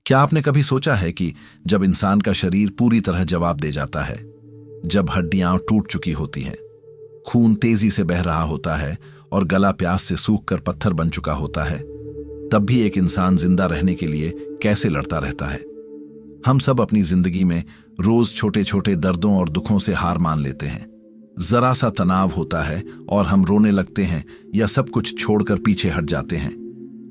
क्या आपने कभी सोचा है कि जब इंसान का शरीर पूरी तरह जवाब दे जाता है, जब हड्डियां टूट चुकी होती हैं, खून तेजी से बह रहा होता है और गला प्यास से सूख कर पत्थर बन चुका होता है, तब भी एक इंसान जिंदा रहने के लिए कैसे लड़ता रहता है? हम सब अपनी जिंदगी में रोज छोटे छोटे दर्दों और दुखों से हार मान लेते हैं। जरा सा तनाव होता है और हम रोने लगते हैं या सब कुछ छोड़कर पीछे हट जाते हैं।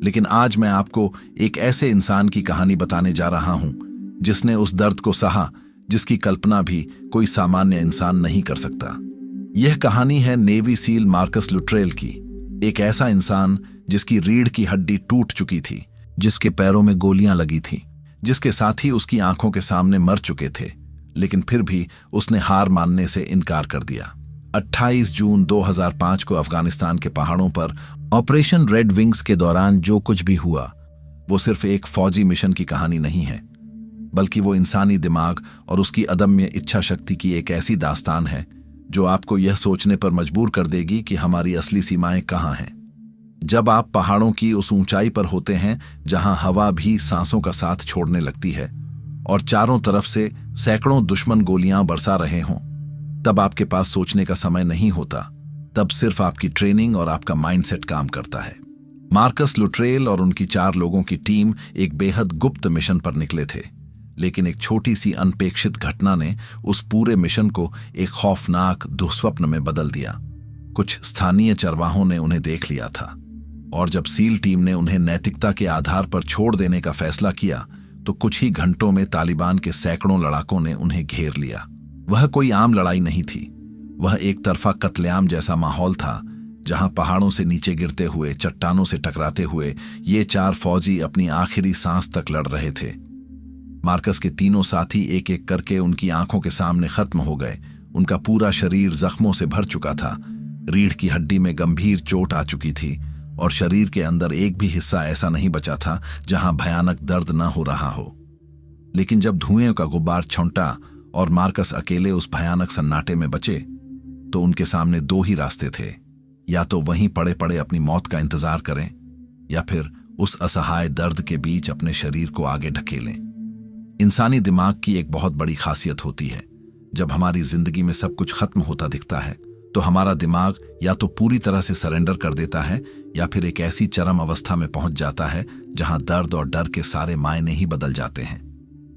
लेकिन आज मैं आपको एक ऐसे इंसान की कहानी बताने जा रहा हूं जिसने उस दर्द को सहा जिसकी कल्पना भी कोई सामान्य इंसान नहीं कर सकता। यह कहानी है नेवी सील मार्कस लुट्रेल की। एक ऐसा इंसान जिसकी रीढ़ की हड्डी टूट चुकी थी, जिसके पैरों में गोलियां लगी थी, जिसके साथी उसकी आंखों के सामने मर चुके थे, लेकिन फिर भी उसने हार मानने से इनकार कर दिया। 28 जून 2005 को अफगानिस्तान के पहाड़ों पर ऑपरेशन रेड विंग्स के दौरान जो कुछ भी हुआ वो सिर्फ एक फौजी मिशन की कहानी नहीं है, बल्कि वो इंसानी दिमाग और उसकी अदम्य इच्छा शक्ति की एक ऐसी दास्तान है जो आपको यह सोचने पर मजबूर कर देगी कि हमारी असली सीमाएं कहाँ हैं। जब आप पहाड़ों की उस ऊंचाई पर होते हैं जहां हवा भी सांसों का साथ छोड़ने लगती है और चारों तरफ से सैकड़ों दुश्मन गोलियां बरसा रहे हों, तब आपके पास सोचने का समय नहीं होता। तब सिर्फ आपकी ट्रेनिंग और आपका माइंडसेट काम करता है। मार्कस लुट्रेल और उनकी 4 लोगों की टीम एक बेहद गुप्त मिशन पर निकले थे, लेकिन एक छोटी सी अनपेक्षित घटना ने उस पूरे मिशन को एक खौफनाक दुःस्वप्न में बदल दिया। कुछ स्थानीय चरवाहों ने उन्हें देख लिया था और जब सील टीम ने उन्हें नैतिकता के आधार पर छोड़ देने का फैसला किया तो कुछ ही घंटों में तालिबान के सैकड़ों लड़ाकों ने उन्हें घेर लिया। वह कोई आम लड़ाई नहीं थी, वह एक तरफा कत्लेआम जैसा माहौल था जहां पहाड़ों से नीचे गिरते हुए, चट्टानों से टकराते हुए ये 4 फौजी अपनी आखिरी सांस तक लड़ रहे थे। मार्कस के तीनों साथी एक एक करके उनकी आंखों के सामने खत्म हो गए। उनका पूरा शरीर जख्मों से भर चुका था, रीढ़ की हड्डी में गंभीर चोट आ चुकी थी और शरीर के अंदर एक भी हिस्सा ऐसा नहीं बचा था जहां भयानक दर्द न हो रहा हो। लेकिन जब धुएं का गुब्बार छौंटा और मार्कस अकेले उस भयानक सन्नाटे में बचे, तो उनके सामने 2 ही रास्ते थे। या तो वहीं पड़े पड़े अपनी मौत का इंतजार करें या फिर उस असहाय दर्द के बीच अपने शरीर को आगे ढकेलें। इंसानी दिमाग की एक बहुत बड़ी खासियत होती है, जब हमारी जिंदगी में सब कुछ खत्म होता दिखता है तो हमारा दिमाग या तो पूरी तरह से सरेंडर कर देता है या फिर एक ऐसी चरम अवस्था में पहुंच जाता है जहां दर्द और डर के सारे मायने ही बदल जाते हैं।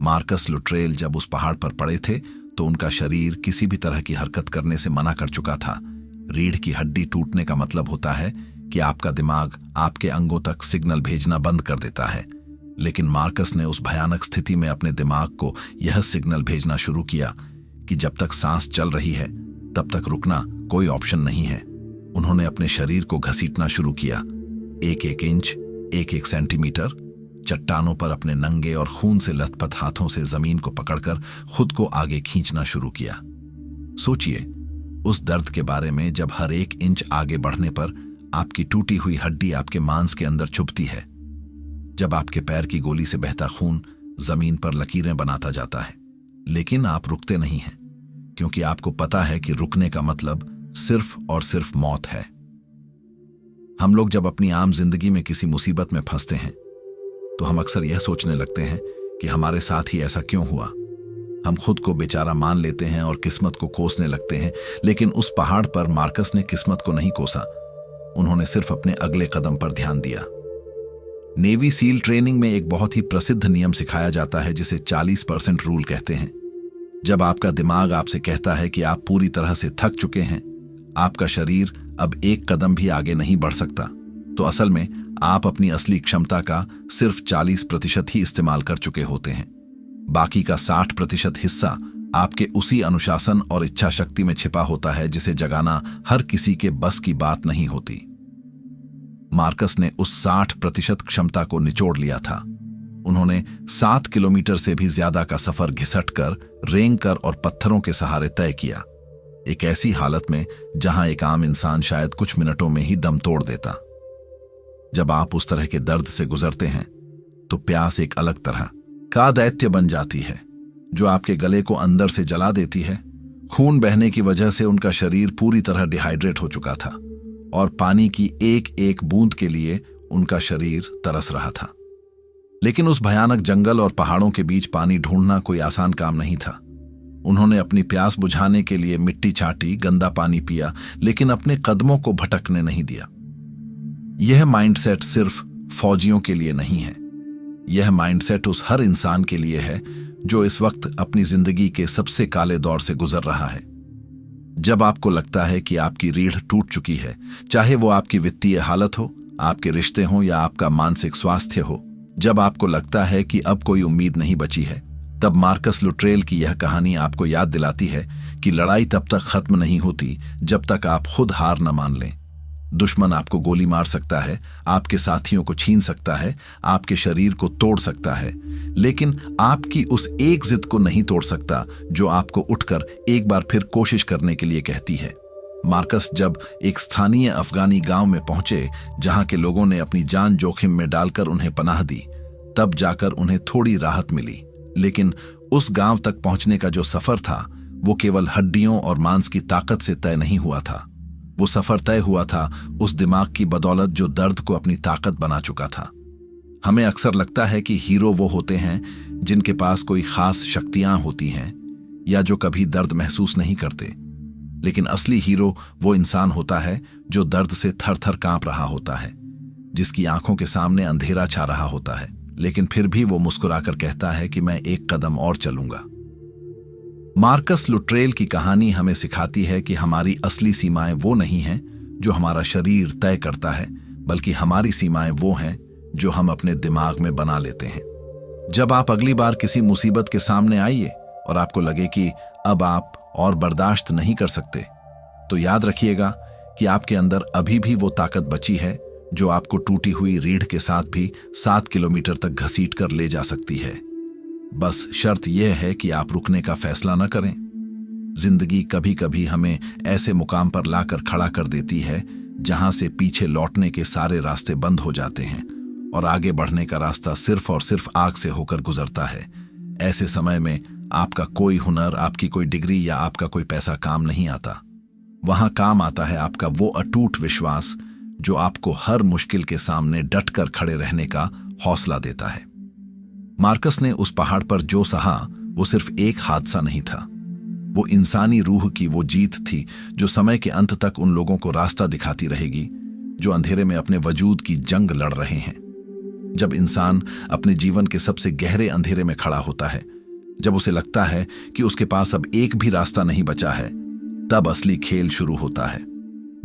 मार्कस लुट्रेल जब उस पहाड़ पर पड़े थे तो उनका शरीर किसी भी तरह की हरकत करने से मना कर चुका था। रीढ़ की हड्डी टूटने का मतलब होता है कि आपका दिमाग आपके अंगों तक सिग्नल भेजना बंद कर देता है, लेकिन मार्कस ने उस भयानक स्थिति में अपने दिमाग को यह सिग्नल भेजना शुरू किया कि जब तक सांस चल रही है तब तक रुकना कोई ऑप्शन नहीं है। उन्होंने अपने शरीर को घसीटना शुरू किया, 1-1 इंच, 1-1 सेंटीमीटर, चट्टानों पर अपने नंगे और खून से लथपथ हाथों से जमीन को पकड़कर खुद को आगे खींचना शुरू किया। सोचिए उस दर्द के बारे में जब हर 1 इंच आगे बढ़ने पर आपकी टूटी हुई हड्डी आपके मांस के अंदर चुभती है, जब आपके पैर की गोली से बहता खून जमीन पर लकीरें बनाता जाता है, लेकिन आप रुकते नहीं हैं, क्योंकि आपको पता है कि रुकने का मतलब सिर्फ और सिर्फ मौत है। हम लोग जब अपनी आम जिंदगी में किसी मुसीबत में फंसते हैं तो हम अक्सर यह सोचने लगते हैं कि हमारे साथ ही ऐसा क्यों हुआ। हम खुद को बेचारा मान लेते हैं और किस्मत को कोसने लगते हैं, लेकिन उस पहाड़ पर मार्कस ने किस्मत को नहीं कोसा, उन्होंने सिर्फ अपने अगले कदम पर ध्यान दिया। नेवी सील ट्रेनिंग में एक बहुत ही प्रसिद्ध नियम सिखाया जाता है जिसे 40% रूल कहते हैं। जब आपका दिमाग आपसे कहता है कि आप पूरी तरह से थक चुके हैं, आपका शरीर अब एक कदम भी आगे नहीं बढ़ सकता, तो असल में आप अपनी असली क्षमता का सिर्फ 40% ही इस्तेमाल कर चुके होते हैं। बाकी का 60% हिस्सा आपके उसी अनुशासन और इच्छा शक्ति में छिपा होता है जिसे जगाना हर किसी के बस की बात नहीं होती। मार्कस ने उस 60% क्षमता को निचोड़ लिया था। उन्होंने 7 किलोमीटर से भी ज्यादा का सफर घिसटकर, रेंगकर और पत्थरों के सहारे तय किया, एक ऐसी हालत में जहां एक आम इंसान शायद कुछ मिनटों में ही दम तोड़ देता। जब आप उस तरह के दर्द से गुजरते हैं तो प्यास एक अलग तरह का दैत्य बन जाती है जो आपके गले को अंदर से जला देती है। खून बहने की वजह से उनका शरीर पूरी तरह डिहाइड्रेट हो चुका था और पानी की एक एक बूंद के लिए उनका शरीर तरस रहा था। लेकिन उस भयानक जंगल और पहाड़ों के बीच पानी ढूंढना कोई आसान काम नहीं था। उन्होंने अपनी प्यास बुझाने के लिए मिट्टी चाटी, गंदा पानी पिया, लेकिन अपने कदमों को भटकने नहीं दिया। यह माइंडसेट सिर्फ फौजियों के लिए नहीं है, यह माइंडसेट उस हर इंसान के लिए है जो इस वक्त अपनी जिंदगी के सबसे काले दौर से गुजर रहा है। जब आपको लगता है कि आपकी रीढ़ टूट चुकी है, चाहे वो आपकी वित्तीय हालत हो, आपके रिश्ते हों या आपका मानसिक स्वास्थ्य हो, जब आपको लगता है कि अब कोई उम्मीद नहीं बची है, तब मार्कस लुट्रेल की यह कहानी आपको याद दिलाती है कि लड़ाई तब तक खत्म नहीं होती जब तक आप खुद हार न मान लें। दुश्मन आपको गोली मार सकता है, आपके साथियों को छीन सकता है, आपके शरीर को तोड़ सकता है, लेकिन आपकी उस एक जिद को नहीं तोड़ सकता जो आपको उठकर एक बार फिर कोशिश करने के लिए कहती है। मार्कस जब एक स्थानीय अफगानी गांव में पहुंचे जहां के लोगों ने अपनी जान जोखिम में डालकर उन्हें पनाह दी, तब जाकर उन्हें थोड़ी राहत मिली। लेकिन उस गांव तक पहुंचने का जो सफर था वो केवल हड्डियों और मांस की ताकत से तय नहीं हुआ था। वो सफर तय हुआ था उस दिमाग की बदौलत जो दर्द को अपनी ताकत बना चुका था। हमें अक्सर लगता है कि हीरो वो होते हैं जिनके पास कोई खास शक्तियां होती हैं या जो कभी दर्द महसूस नहीं करते, लेकिन असली हीरो वो इंसान होता है जो दर्द से थर थर कांप रहा होता है, जिसकी आंखों के सामने अंधेरा छा रहा होता है, लेकिन फिर भी वो मुस्कुराकर कहता है कि मैं एक कदम और चलूंगा। मार्कस लुट्रेल की कहानी हमें सिखाती है कि हमारी असली सीमाएं वो नहीं हैं जो हमारा शरीर तय करता है, बल्कि हमारी सीमाएं वो हैं जो हम अपने दिमाग में बना लेते हैं। जब आप अगली बार किसी मुसीबत के सामने आइए और आपको लगे कि अब आप और बर्दाश्त नहीं कर सकते, तो याद रखिएगा कि आपके अंदर अभी भी वो ताकत बची है जो आपको टूटी हुई रीढ़ के साथ भी 7 किलोमीटर तक घसीट कर ले जा सकती है। बस शर्त यह है कि आप रुकने का फैसला न करें। जिंदगी कभी कभी हमें ऐसे मुकाम पर लाकर खड़ा कर देती है जहां से पीछे लौटने के सारे रास्ते बंद हो जाते हैं और आगे बढ़ने का रास्ता सिर्फ और सिर्फ आग से होकर गुजरता है। ऐसे समय में आपका कोई हुनर, आपकी कोई डिग्री या आपका कोई पैसा काम नहीं आता। वहां काम आता है आपका वो अटूट विश्वास जो आपको हर मुश्किल के सामने डटकर खड़े रहने का हौसला देता है। मार्कस ने उस पहाड़ पर जो सहा वो सिर्फ एक हादसा नहीं था, वो इंसानी रूह की वो जीत थी जो समय के अंत तक उन लोगों को रास्ता दिखाती रहेगी जो अंधेरे में अपने वजूद की जंग लड़ रहे हैं। जब इंसान अपने जीवन के सबसे गहरे अंधेरे में खड़ा होता है, जब उसे लगता है कि उसके पास अब एक भी रास्ता नहीं बचा है, तब असली खेल शुरू होता है।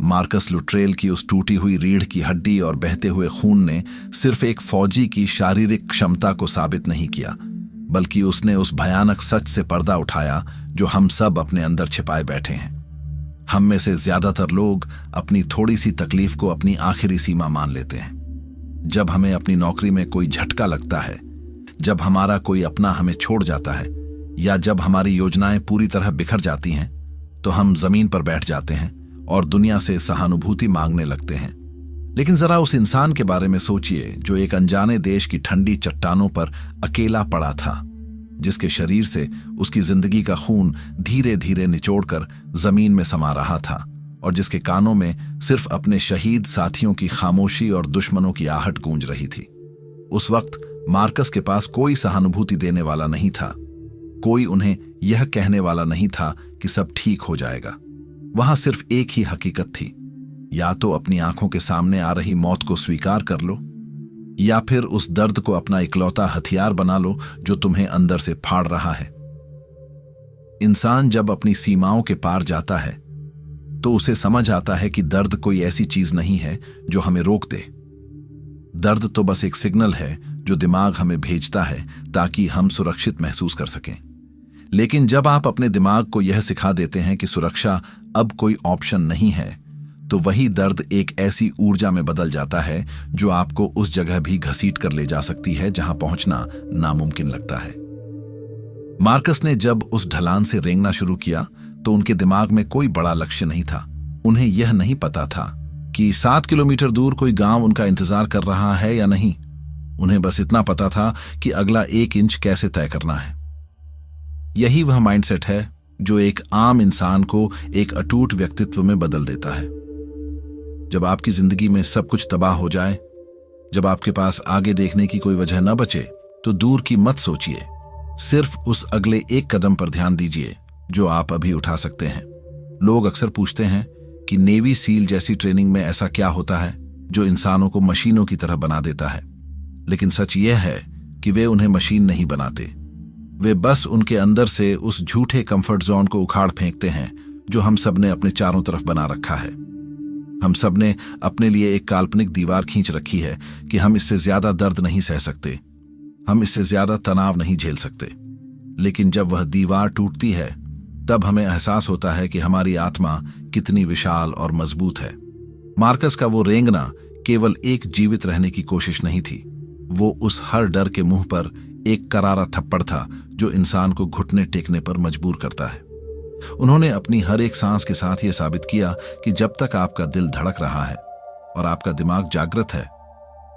मार्कस लुट्रेल की उस टूटी हुई रीढ़ की हड्डी और बहते हुए खून ने सिर्फ एक फौजी की शारीरिक क्षमता को साबित नहीं किया, बल्कि उसने उस भयानक सच से पर्दा उठाया जो हम सब अपने अंदर छिपाए बैठे हैं। हम में से ज्यादातर लोग अपनी थोड़ी सी तकलीफ को अपनी आखिरी सीमा मान लेते हैं। जब हमें अपनी नौकरी में कोई झटका लगता है, जब हमारा कोई अपना हमें छोड़ जाता है या जब हमारी योजनाएं पूरी तरह बिखर जाती हैं, तो हम जमीन पर बैठ जाते हैं और दुनिया से सहानुभूति मांगने लगते हैं। लेकिन जरा उस इंसान के बारे में सोचिए जो एक अनजाने देश की ठंडी चट्टानों पर अकेला पड़ा था, जिसके शरीर से उसकी जिंदगी का खून धीरे धीरे निचोड़कर जमीन में समा रहा था और जिसके कानों में सिर्फ अपने शहीद साथियों की खामोशी और दुश्मनों की आहट गूंज रही थी। उस वक्त मार्कस के पास कोई सहानुभूति देने वाला नहीं था, कोई उन्हें यह कहने वाला नहीं था कि सब ठीक हो जाएगा। वहां सिर्फ एक ही हकीकत थी, या तो अपनी आंखों के सामने आ रही मौत को स्वीकार कर लो या फिर उस दर्द को अपना इकलौता हथियार बना लो जो तुम्हें अंदर से फाड़ रहा है। इंसान जब अपनी सीमाओं के पार जाता है तो उसे समझ आता है कि दर्द कोई ऐसी चीज नहीं है जो हमें रोक दे। दर्द तो बस एक सिग्नल है जो दिमाग हमें भेजता है ताकि हम सुरक्षित महसूस कर सकें। लेकिन जब आप अपने दिमाग को यह सिखा देते हैं कि सुरक्षा अब कोई ऑप्शन नहीं है, तो वही दर्द एक ऐसी ऊर्जा में बदल जाता है जो आपको उस जगह भी घसीट कर ले जा सकती है जहां पहुंचना नामुमकिन लगता है। मार्कस ने जब उस ढलान से रेंगना शुरू किया तो उनके दिमाग में कोई बड़ा लक्ष्य नहीं था। उन्हें यह नहीं पता था कि 7 किलोमीटर दूर कोई गांव उनका इंतजार कर रहा है या नहीं। उन्हें बस इतना पता था कि अगला 1 इंच कैसे तय करना है। यही वह माइंडसेट है जो एक आम इंसान को एक अटूट व्यक्तित्व में बदल देता है। जब आपकी जिंदगी में सब कुछ तबाह हो जाए, जब आपके पास आगे देखने की कोई वजह न बचे, तो दूर की मत सोचिए, सिर्फ उस अगले एक कदम पर ध्यान दीजिए जो आप अभी उठा सकते हैं। लोग अक्सर पूछते हैं कि नेवी सील जैसी ट्रेनिंग में ऐसा क्या होता है जो इंसानों को मशीनों की तरह बना देता है। लेकिन सच यह है कि वे उन्हें मशीन नहीं बनाते, वे बस उनके अंदर से उस झूठे कंफर्ट जोन को उखाड़ फेंकते हैं जो हम सब ने अपने चारों तरफ बना रखा है। हम सब ने अपने लिए एक काल्पनिक दीवार खींच रखी है कि हम इससे ज्यादा दर्द नहीं सह सकते, हम इससे ज्यादा तनाव नहीं झेल सकते। लेकिन जब वह दीवार टूटती है तब हमें एहसास होता है कि हमारी आत्मा कितनी विशाल और मजबूत है। मार्कस का वो रेंगना केवल एक जीवित रहने की कोशिश नहीं थी, वो उस हर डर के मुंह पर एक करारा थप्पड़ था जो इंसान को घुटने टेकने पर मजबूर करता है। उन्होंने अपनी हर एक सांस के साथ यह साबित किया कि जब तक आपका दिल धड़क रहा है और आपका दिमाग जागृत है,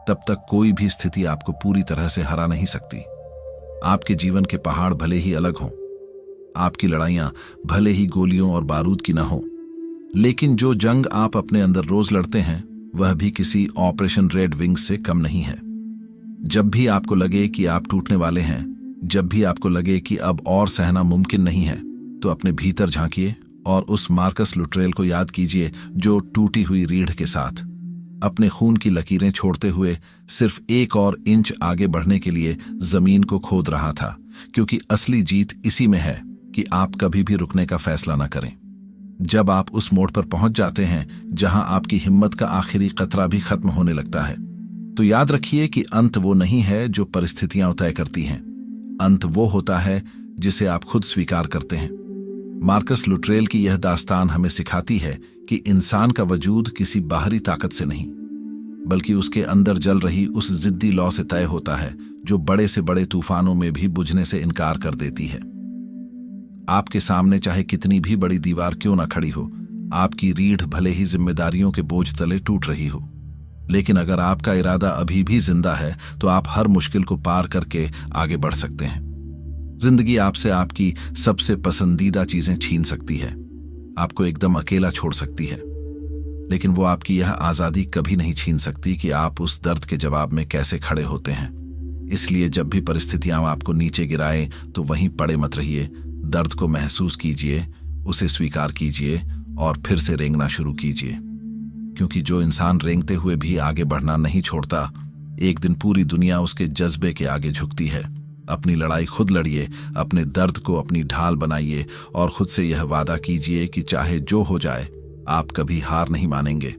तब तक कोई भी स्थिति आपको पूरी तरह से हरा नहीं सकती। आपके जीवन के पहाड़ भले ही अलग हों, आपकी लड़ाइयां भले ही गोलियों और बारूद की ना हो, लेकिन जो जंग आप अपने अंदर रोज लड़ते हैं वह भी किसी ऑपरेशन रेड विंग्स से कम नहीं है। जब भी आपको लगे कि आप टूटने वाले हैं, जब भी आपको लगे कि अब और सहना मुमकिन नहीं है, तो अपने भीतर झांकिए और उस मार्कस लुट्रेल को याद कीजिए जो टूटी हुई रीढ़ के साथ अपने खून की लकीरें छोड़ते हुए सिर्फ एक और इंच आगे बढ़ने के लिए जमीन को खोद रहा था। क्योंकि असली जीत इसी में है कि आप कभी भी रुकने का फैसला न करें। जब आप उस मोड़ पर पहुंच जाते हैं जहां आपकी हिम्मत का आखिरी कतरा भी खत्म होने लगता है, तो याद रखिए कि अंत वो नहीं है जो परिस्थितियां तय करती हैं, अंत वो होता है जिसे आप खुद स्वीकार करते हैं। मार्कस लुट्रेल की यह दास्तान हमें सिखाती है कि इंसान का वजूद किसी बाहरी ताकत से नहीं, बल्कि उसके अंदर जल रही उस जिद्दी लौ से तय होता है जो बड़े से बड़े तूफानों में भी बुझने से इनकार कर देती है। आपके सामने चाहे कितनी भी बड़ी दीवार क्यों ना खड़ी हो, आपकी रीढ़ भले ही जिम्मेदारियों के बोझ तले टूट रही हो, लेकिन अगर आपका इरादा अभी भी जिंदा है तो आप हर मुश्किल को पार करके आगे बढ़ सकते हैं। जिंदगी आपसे आपकी सबसे पसंदीदा चीजें छीन सकती है, आपको एकदम अकेला छोड़ सकती है, लेकिन वो आपकी यह आजादी कभी नहीं छीन सकती कि आप उस दर्द के जवाब में कैसे खड़े होते हैं। इसलिए जब भी परिस्थितियां आपको नीचे गिराएं तो वहीं पड़े मत रहिए, दर्द को महसूस कीजिए, उसे स्वीकार कीजिए और फिर से रेंगना शुरू कीजिए। क्योंकि जो इंसान रेंगते हुए भी आगे बढ़ना नहीं छोड़ता, एक दिन पूरी दुनिया उसके जज्बे के आगे झुकती है। अपनी लड़ाई खुद लड़िए, अपने दर्द को अपनी ढाल बनाइए और खुद से यह वादा कीजिए कि चाहे जो हो जाए आप कभी हार नहीं मानेंगे।